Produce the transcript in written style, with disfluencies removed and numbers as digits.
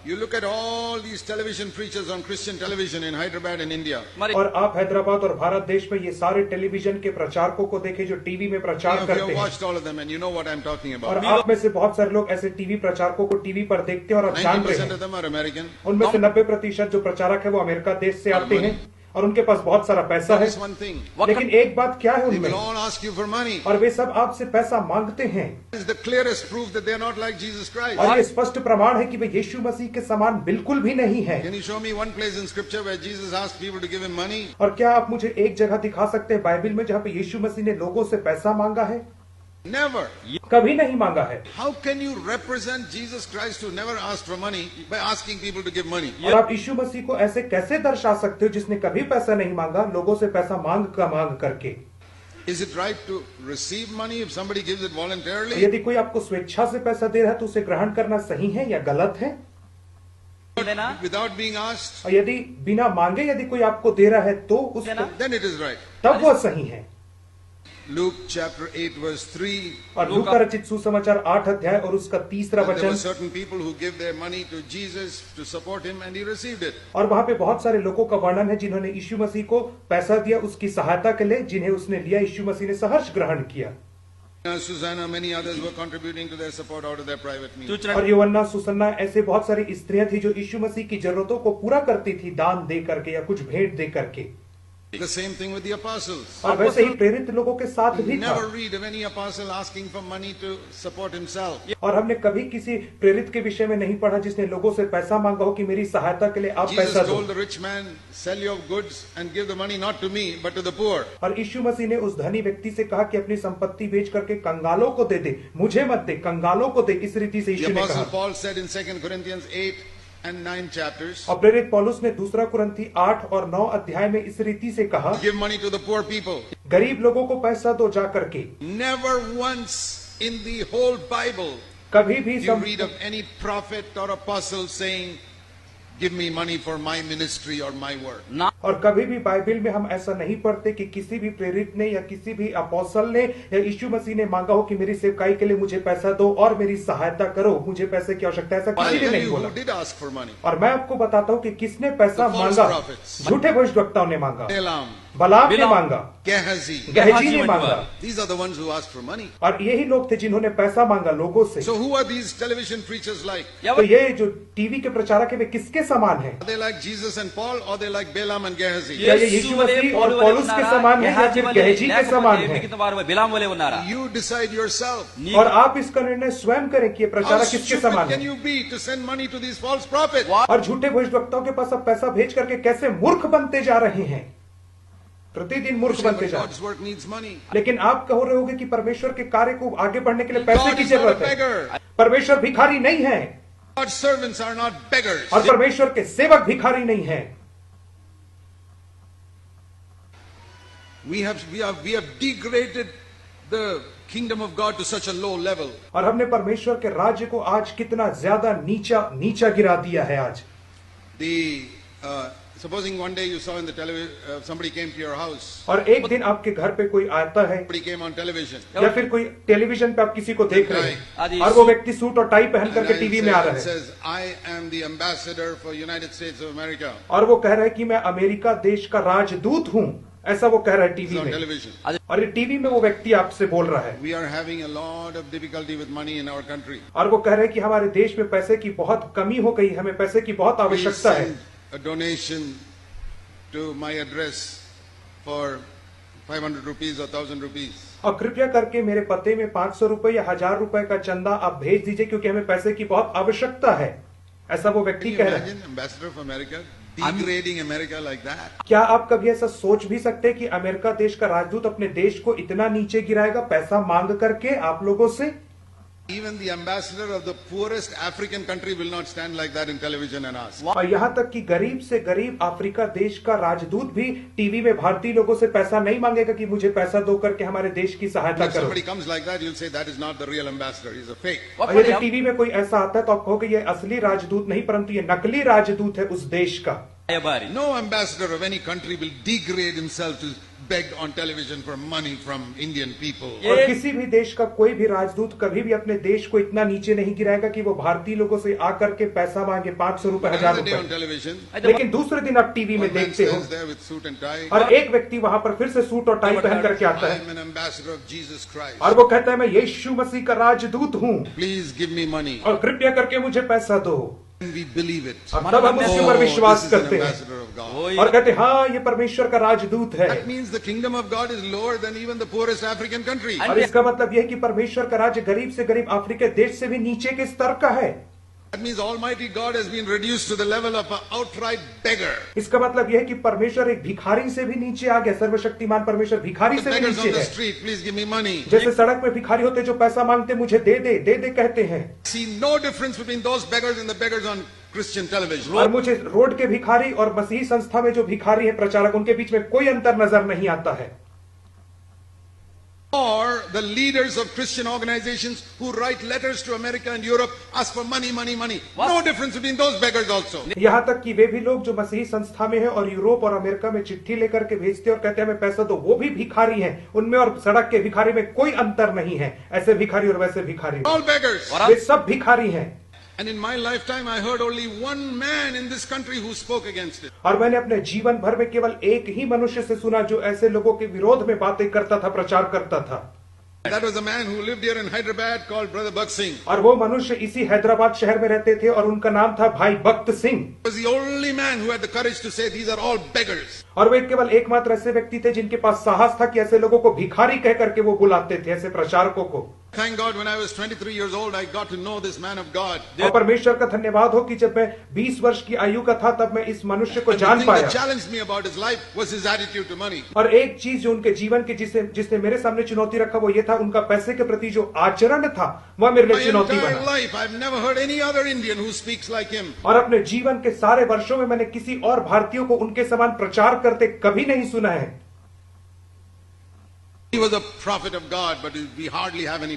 You look at all these television preachers on Christian television in Hyderabad and India. और आप हैदराबाद और भारत देश में ये सारे टेलीविजन के प्रचारकों को देखें जो टीवी में प्रचार करते You have हैं। watched all of them and you know what I'm talking और about. आप में से बहुत सारे लोग ऐसे टीवी प्रचारकों को टीवी पर देखते हैं और आप जान रहे 90% हैं of them are American. उनमें से 90% जो प्रचारक है वो अमेरिका देश से आते हैं और उनके पास बहुत सारा पैसा That है। is one thing. लेकिन एक बात क्या है They उनमें, will all ask you for money. और वे सब आपसे पैसा मांगते हैं। This is the clearest proof that they are not like Jesus Christ. और ये स्पष्ट प्रमाण है कि वे यीशु मसीह के समान बिल्कुल भी नहीं है। Can you show me one place in scripture where Jesus asked people to give him money? और क्या आप मुझे एक जगह दिखा सकते हैं बाइबल में जहाँ पे यीशु मसीह ने लोगों से पैसा मांगा है? Never. कभी नहीं मांगा है। How can you represent Jesus Christ who never asked for money by asking people to give money? और आप यीशु मसीह को ऐसे कैसे दर्शा सकते हो जिसने कभी पैसा नहीं मांगा, लोगों से पैसा मांग करके? Is it right to receive money if somebody gives it voluntarily? यदि कोई आपको स्वेच्छा से पैसा दे रहा है तो उसे ग्रहण करना सही है या गलत है? Without being asked? और यदि बिना मांगे यदि कोई आपको दे रहा है तो उसको Then it is right. तब वो सही है। Luke chapter 8 verse 3. और लूका रचित सुसमाचार 8 अध्याय और उसका 3रा There were वचन। certain people who give their money to Jesus to support him and he received it. और वहां पे बहुत सारे लोगों का वर्णन है जिन्होंने यीशु मसीह को पैसा दिया उसकी सहायता के लिए, जिन्हें उसने लिया, यीशु मसीह ने सहर्ष ग्रहण किया। Susanna, many others were contributing to their support out of their private means. और यूवन्ना, सुसन्ना, ऐसे बहुत सारी स्त्रियां थी जो यीशु मसीह की जरूरतों को पूरा करती थी दान दे करके या कुछ भेंट दे करके। The same thing with the apostles. और वैसे ही प्रेरित लोगों के साथ भी था। Never read of any apostle asking for money to support himself. और हमने कभी किसी प्रेरित के विषय में नहीं पढ़ा जिसने लोगों से पैसा मांगा हो कि मेरी सहायता के लिए आप Jesus पैसा दो। told the rich man, sell your goods and give the money not to me but to the poor. और यीशु मसीह ने उस धनी व्यक्ति से कहा कि अपनी संपत्ति बेच करके कंगालों को दे दे, मुझे मत दे, कंगालों को दे। इस रीति से The यीशु ने apostle कहा। Paul said in 2 Corinthians 8 and 9 chapters, और प्रेरित पौलुस ने 2 कुरिन्थी 8 और 9 अध्याय में इस रीति से कहा, give money to the poor people. गरीब लोगों को पैसा दो जा करके। Never once in the whole Bible कभी भी you read of any prophet or apostle saying, give me money for my ministry or my work. और कभी भी बाइबल में हम ऐसा नहीं पढ़ते कि किसी भी प्रेरित ने या किसी भी अपोस्तल ने या यीशु मसीह ने मांगा हो कि मेरी सेवकाई के लिए मुझे पैसा दो और मेरी सहायता करो, मुझे पैसे की आवश्यकता है, ऐसा I'll किसी ने tell नहीं you बोला। who did ask for money. और मैं आपको बताता हूँ कि किसने पैसा The false मांगा। prophets. झूठे भविष्यवक्ताओं ने मांगा, Balaam, बलाम ने मांगा, Gehazi. गहजी ने मांगा। These are the ones who asked for money. और यही लोग थे जिन्होंने पैसा मांगा लोगों से। So who are these television preachers like? तो ये जो टीवी के प्रचारक है वे किसके समान है? Are they like Jesus and Paul or they like Balaam and Gehazi? क्या ये यीशु मसीह और पौलुस के समान है या फिर गहजी के समान है? You decide yourself. और आप इसका निर्णय स्वयं करें कि ये How प्रचारक किसके stupid समान can है? you be to send money to these false prophets? और झूठे भविष्यवक्ताओं के पास अब पैसा भेज करके कैसे मूर्ख बनते जा रहे हैं, प्रतिदिन मूर्ख बनते जा रहे God's work needs money. हैं। लेकिन आप कह रहे होगे कि परमेश्वर के कार्य को आगे बढ़ने के लिए पैसे God की is not a जरूरत है। beggar. परमेश्वर भिखारी नहीं है God's servants are not beggars. और परमेश्वर के सेवक भिखारी नहीं है। We have degraded the kingdom of God to such a low level. और हमने परमेश्वर के राज्य को आज कितना ज्यादा नीचा गिरा दिया है आज। Supposing one day you saw in the television, somebody came to your house. और एक दिन आपके घर पे कोई आता है Somebody came on television. या फिर कोई टेलीविजन पे आप किसी को देख रहे हैं Right. और वो व्यक्ति सूट और टाई पहन And करके it टीवी में आ रहा है says, I am the ambassador for United States of America. और वो कह रहा है कि मैं अमेरिका देश का राजदूत हूँ, ऐसा वो कह रहा है It's टीवी on में। television. और ये टीवी में वो व्यक्ति आपसे बोल रहा है We are having a lot of difficulty with money in our country. और वो कह रहे हैं कि हमारे देश में पैसे की बहुत कमी हो गई, हमें पैसे की बहुत Please आवश्यकता है। send a donation to my address for 500 rupees or 1000 rupees. और कृपया करके मेरे पते में 500 रुपए या 1000 रुपए का चंदा आप भेज दीजिए क्योंकि हमें पैसे की बहुत आवश्यकता है, ऐसा वो Can व्यक्ति you कह रहा है। imagine ambassador of America degrading America like that? क्या आप कभी ऐसा सोच भी सकते हैं कि अमेरिका देश का राजदूत अपने देश को इतना नीचे गिराएगा पैसा मांग करके आप लोगों से? Even the ambassador of the poorest African country will not stand like that in television and ask. और यहाँ तक कि गरीब से गरीब अफ्रीका देश का राजदूत भी टीवी में भारतीय लोगों से पैसा नहीं मांगेगा कि मुझे पैसा दो करके हमारे देश की सहायता If करो। somebody comes like that, you'll say that is not the real ambassador, he's a fake. और यदि टीवी में कोई ऐसा आता है तो आप कहोगे ये असली राजदूत नहीं परंतु ये नकली राजदूत है उस देश का। No ambassador of any country will degrade himself to beg on television for money from Indian people. और किसी भी देश का कोई भी राजदूत कभी भी अपने देश को इतना नीचे नहीं गिराएगा कि वो भारतीय लोगों से आकर के पैसा मांगे 500 रुपए, 1000 Another day on रुपए। television, लेकिन दूसरे दिन आप टीवी में one man देखते हो stands there with suit and tie. और एक व्यक्ति वहां पर फिर से सूट और टाई पहन करके आता I है am an ambassador of Jesus Christ. और वो कहता है मैं यीशु मसीह का राजदूत हूँ Please give me money. और कृपया करके मुझे पैसा दो। And we believe it. और तब हम उसके ऊपर Oh, विश्वास this is an करते हैं ambassador of God. और कहते हैं हाँ ये परमेश्वर का राजदूत है। That means the kingdom of God is lower than even the poorest African country. और इसका मतलब यह है कि परमेश्वर का राज्य गरीब से गरीब अफ्रीका देश से भी नीचे के स्तर का है। That means Almighty God has been reduced to the level of an outright beggar. इसका मतलब यह है कि परमेश्वर एक भिखारी से भी नीचे आ गया। सर्वशक्तिमान परमेश्वर भिखारी The से भी beggars नीचे on the है। street, please give me money. जैसे सड़क में भिखारी होते जो पैसा मांगते मुझे दे दे कहते हैं। See no difference between those beggars and the beggars on Christian television. और मुझे रोड के भिखारी और मसीही संस्था में जो भिखारी है प्रचारक उनके बीच में कोई अंतर नजर नहीं आता है। Or the leaders of Christian organizations who write letters to America and Europe ask for money, money, money. No difference between those beggars also. यहाँ तक कि वे भी लोग जो मसीही संस्था में है और यूरोप और अमेरिका में चिट्ठी लेकर के भेजते और कहते हैं हमें पैसा दो, वो भी भिखारी हैं। उनमें और सड़क के भिखारी में कोई अंतर नहीं है। ऐसे भिखारी और वैसे भिखारी All beggars. वे सब भिखारी हैं। And in my lifetime, I heard only one man in this country who spoke against it. और मैंने अपने जीवन भर में केवल एक ही मनुष्य से सुना जो ऐसे लोगों के विरोध में बातें करता था, प्रचार करता था। That was a man who lived here in Hyderabad called Brother Bhakt Singh. और वो मनुष्य इसी हैदराबाद शहर में रहते थे और उनका नाम था भाई भक्त Singh. He was the only man who had the courage to say these are all beggars. और वे केवल एकमात्र ऐसे व्यक्ति थे जिनके पास साहस था कि ऐसे लोगों को भिखारी कह करके वो बुलाते थे, ऐसे प्रचारकों को। Thank God when I was 23 years old, I got to know this man of God. और परमेश्वर का धन्यवाद हो कि जब मैं 20 वर्ष की आयु का था तब मैं इस मनुष्य को And the जान thing पाया। that challenged me about his life was his attitude to money. और एक चीज जो उनके जीवन की जिसने मेरे सामने चुनौती रखा वो ये था उनका पैसे के प्रति जो आचरण था वह मेरे My लिए चुनौती entire बना। life, I've never heard any other Indian who speaks like him. और अपने जीवन के सारे वर्षों में मैंने किसी और भारतीय को उनके समान प्रचार करते कभी नहीं सुना है। He was a prophet of God, but we hardly have any